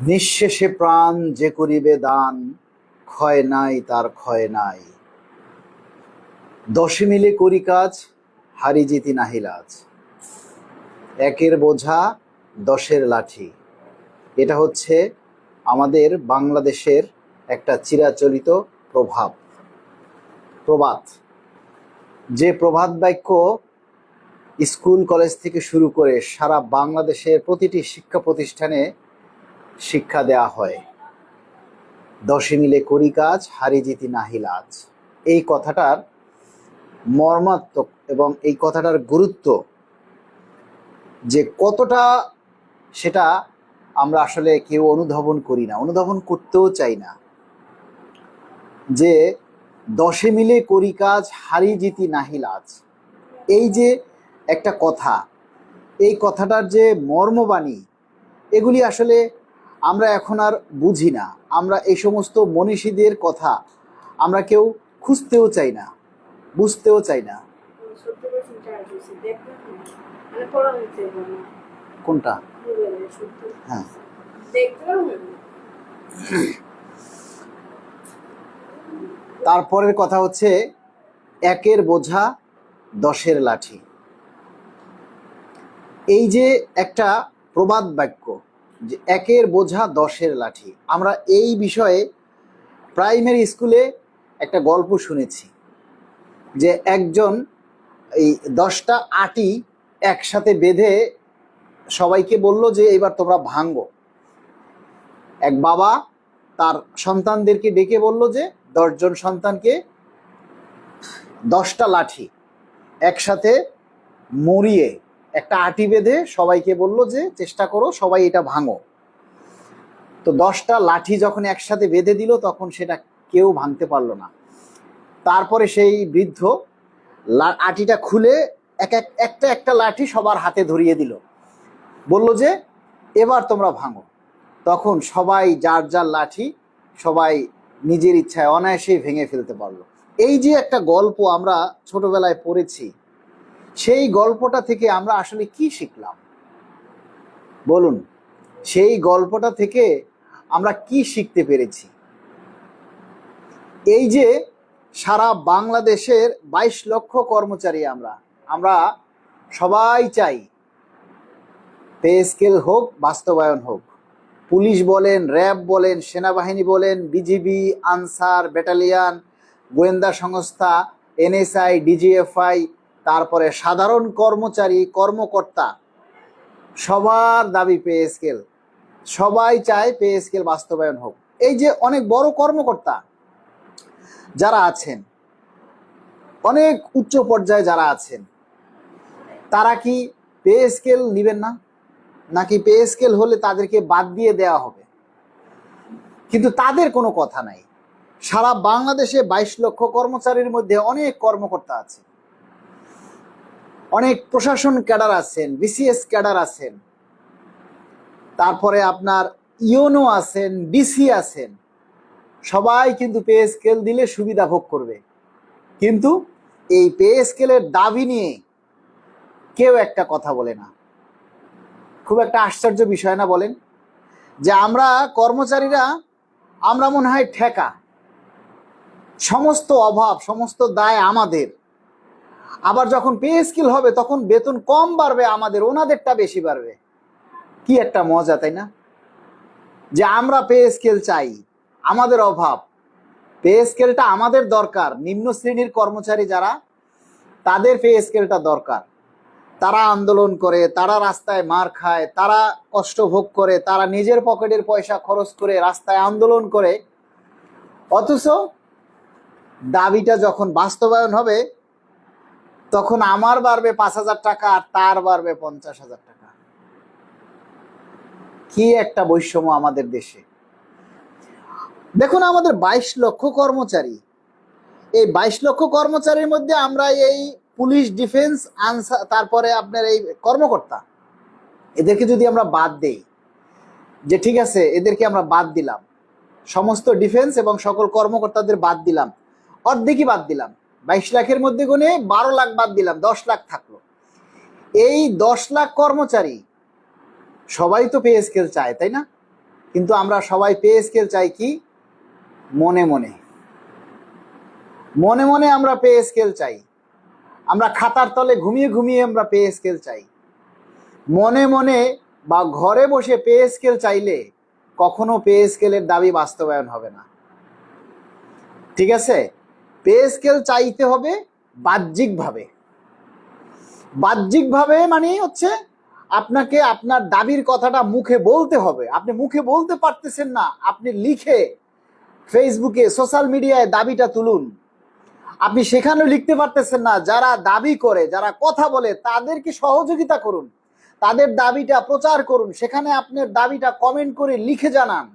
নিঃশেষে প্রাণ যে করিবে দান, ক্ষয় নাই তার ক্ষয় নাই। দশে মিলে করি কাজ, হারি জিতি নাহি লাজ। একের বোঝা দশের লাঠি। এটা হচ্ছে আমাদের বাংলাদেশের একটা চিরাচরিত প্রবাদ, যে প্রবাদ বাক্য স্কুল কলেজ থেকে শুরু করে সারা বাংলাদেশের প্রতিটি শিক্ষা প্রতিষ্ঠানে শিক্ষা দেওয়া হয়। দশে মিলে করি কাজ, হারি জিতি নাহি লাজ। এই কথাটার মর্মাত্মক এবং এই কথাটার গুরুত্ব যে কতটা, সেটা আমরা আসলে কেউ অনুধাবন করি না, অনুধাবন করতেও চাই না। যে দশে মিলে করি কাজ, হারি জিতি নাহি লাজ, এই যে একটা কথা, এই কথাটার যে মর্মবাণী, এগুলি আসলে আমরা এখন আর বুঝি না। আমরা এই সমস্ত মনীষীদের কথা আমরা কেউ খুঁজতেও চাই না, বুঝতেও চাই না। কোনটা? হ্যাঁ, তারপরের কথা হচ্ছে একের বোঝা দশের লাঠি। এই যে একটা প্রবাদ বাক্য, যে একের বোঝা দশের লাঠি, আমরা এই বিষয়ে প্রাইমারি স্কুলে একটা গল্প শুনেছি যে একজন এই 10টা আটি একসাথে বেঁধে সবাইকে বলল যে এবার তোমরা ভাঙো। এক বাবা তার সন্তানদেরকে ডেকে বলল যে 10 জন সন্তানকে 10টা লাঠি একসাথে মরিয়ে একটা আটি বেঁধে সবাইকে বলল যে চেষ্টা করো সবাই এটা ভাঙো। তো 10টা লাঠি যখন একসাথে বেঁধে দিল তখন সেটা কেউ ভাঙতে পারলো না। তারপরে সেই বৃদ্ধ আটিটা খুলে একটা লাঠি সবার হাতে ধরিয়ে দিল, বলল যে এবার তোমরা ভাঙো। তখন সবাই যার যার লাঠি সবাই নিজের ইচ্ছায় অনায়াসেই ভেঙে ফেলতে পারলো। এই যে একটা গল্প আমরা ছোটবেলায় পড়েছি, সেই গল্পটা থেকে আমরা আসলে কি শিখলাম বলুন? সেই গল্পটা থেকে আমরা কি শিখতে পেরেছি? এই যে সারা বাংলাদেশের 22 লক্ষ কর্মচারী, আমরা সবাই চাই পে স্কেল হোক, বাস্তবায়ন হোক। পুলিশ বলেন, র্যাব বলেন, সেনাবাহিনী বলেন, বিজিবি, আনসার, ব্যাটালিয়ান, গোয়েন্দা সংস্থা, এনএসআই, ডিজিএফআই, তারপরে সাধারণ কর্মচারী, কর্মকর্তা, সবার দাবি পে স্কেল। সবাই চায় পে স্কেল বাস্তবায়ন হোক। এই যে অনেক বড় কর্মকর্তা যারা আছেন, অনেক উচ্চ পর্যায়ে যারা আছেন, তারা কি পে স্কেল নেবেন না? নাকি পে স্কেল হলে তাদেরকে বাদ দিয়ে দেওয়া হবে? কিন্তু তাদের কোনো কথা নাই। সারা বাংলাদেশে 22 লক্ষ কর্মচারীর মধ্যে অনেক কর্মকর্তা আছে, অনেক প্রশাসন ক্যাডার আছেন, বিসিএস ক্যাডার আছেন, তারপরে আপনার ইউনো আছেন, ডিসি আছেন। সবাই কিন্তু পে স্কেল দিলে সুবিধা ভোগ করবে, কিন্তু এই পে স্কেলের দাবি নিয়ে কেউ একটা কথা বলে না। খুব একটা আশ্চর্য বিষয় না বলেন? যে আমরা কর্মচারীরা, আমরা মনে হয় ঠেকা, সমস্ত অভাব, সমস্ত দায় আমাদের। আবার যখন পে স্কেল হবে তখন বেতন কম বাড়বে আমাদের, ওনাদেরটা বেশি বাড়বে। কি একটা মজা, তাই না? যে আমরা পে স্কেল চাই, আমাদের অভাব, পে স্কেলটা আমাদের দরকার। নিম্ন শ্রেণীর কর্মচারী যারা, তাদের পে স্কেলটা দরকার। তারা আন্দোলন করে, তারা রাস্তায় মার খায়, তারা কষ্ট ভোগ করে, তারা নিজের পকেটের পয়সা খরচ করে রাস্তায় আন্দোলন করে। অথচ দাবিটা যখন বাস্তবায়ন হবে তখন আমার বাড়বে 5,000 টাকা আর তার বাড়বে 50,000 টাকা। কি একটা বৈষম্য আমাদের দেশে! দেখুন, আমাদের 22 লক্ষ কর্মচারী, এই 22 লক্ষ কর্মচারীর মধ্যে আমরা এই পুলিশ, ডিফেন্স, আনসার, তারপরে আপনার এই কর্মকর্তা, এদেরকে যদি আমরা বাদ দেই, যে ঠিক আছে এদেরকে আমরা বাদ দিলাম, সমস্ত ডিফেন্স এবং সকল কর্মকর্তাদের বাদ দিলাম, অর্ধেকই বাদ দিলাম, 22 লাখের মধ্যে গুনে 12 লাখ বাদ দিলাম, 10 লাখ থাকলো। এই 10 লাখ কর্মচারী সবাই তো পে স্কেল চায়, তাই না? কিন্তু আমরা সবাই পে স্কেল চাই কি? মনে মনে মনে মনে আমরা পে স্কেল চাই। আমরা খাতার তলে ঘুমিয়ে ঘুমিয়ে আমরা পে স্কেল চাই। মনে মনে বা ঘরে বসে পে স্কেল চাইলে কখনো পে স্কেলের দাবি বাস্তবায়ন হবে না। ঠিক আছে? পে স্কেল চাইতে হবে বাহ্যিকভাবে। বাহ্যিকভাবে মানে হচ্ছে আপনাকে আপনার দাবির কথাটা মুখে বলতে হবে। আপনি মুখে বলতে পারতেছেন না, আপনি লিখে ফেসবুকে সোশ্যাল মিডিয়ায় দাবিটা তুলুন। আপনি সেখানেও লিখতে পারতেছেন না, যারা দাবি করে, যারা কথা বলে তাদেরকে সহযোগিতা করুন, তাদের দাবিটা প্রচার করুন, সেখানে আপনার দাবিটা কমেন্ট করে লিখে জানান।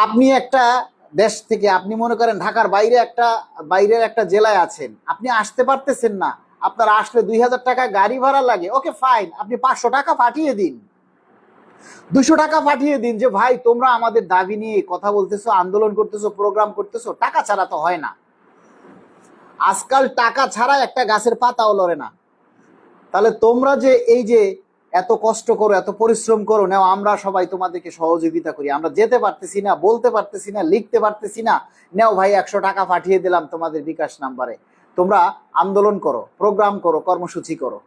আপনি একটা দেশ থেকে, আপনি মনে করেন ঢাকার বাইরের একটা জেলায় আছেন, আপনি আসতে পারতেছেন না, আপনার আসলে 2000 টাকা গাড়ি ভাড়া লাগে, ওকে ফাইন, আপনি 500 টাকা পাঠিয়ে দিন, 200 টাকা পাঠিয়ে দিন, যে ভাই তোমরা আমাদের দাবি নিয়ে কথা বলতেছো, আন্দোলন করতেছো, প্রোগ্রাম করতেছো, টাকা ছাড়া তো হয় না। আজকাল টাকা ছাড়া একটা গাছের পাতাও লড়ে না। তাহলে তোমরা যে এই যে এত কষ্ট করো, এত পরিশ্রম করো, নাও আমরা সবাই তোমাদেরকে সহযোগিতা করি। আমরা যেতে পারতেছি না, বলতে পারতেছি না, লিখতে পারতেছি না, নাও ভাই 100 টাকা পাঠিয়ে দিলাম তোমাদের বিকাশ নাম্বারে, তোমরা আন্দোলন করো, প্রোগ্রাম করো, কর্মসূচি করো।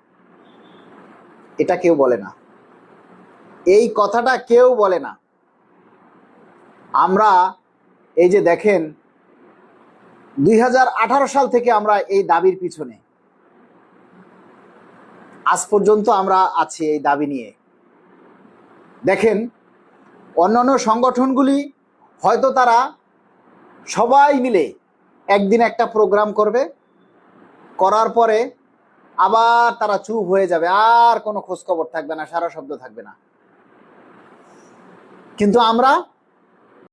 এটা কেউ বলে না, এই কথাটা কেউ বলে না। আমরা এই যে দেখেন 2018 সাল থেকে আমরা এই দাবির পিছনে, আজ পর্যন্ত আমরা আছি এই দাবি নিয়ে। দেখেন অন্যান্য সংগঠনগুলি হয়তো তারা সবাই মিলে একদিন একটা প্রোগ্রাম করবে, করার পরে আবার তারা চুপ হয়ে যাবে, আর কোনো খোঁজ খবর থাকবে না, সারা শব্দ থাকবে না। কিন্তু আমরা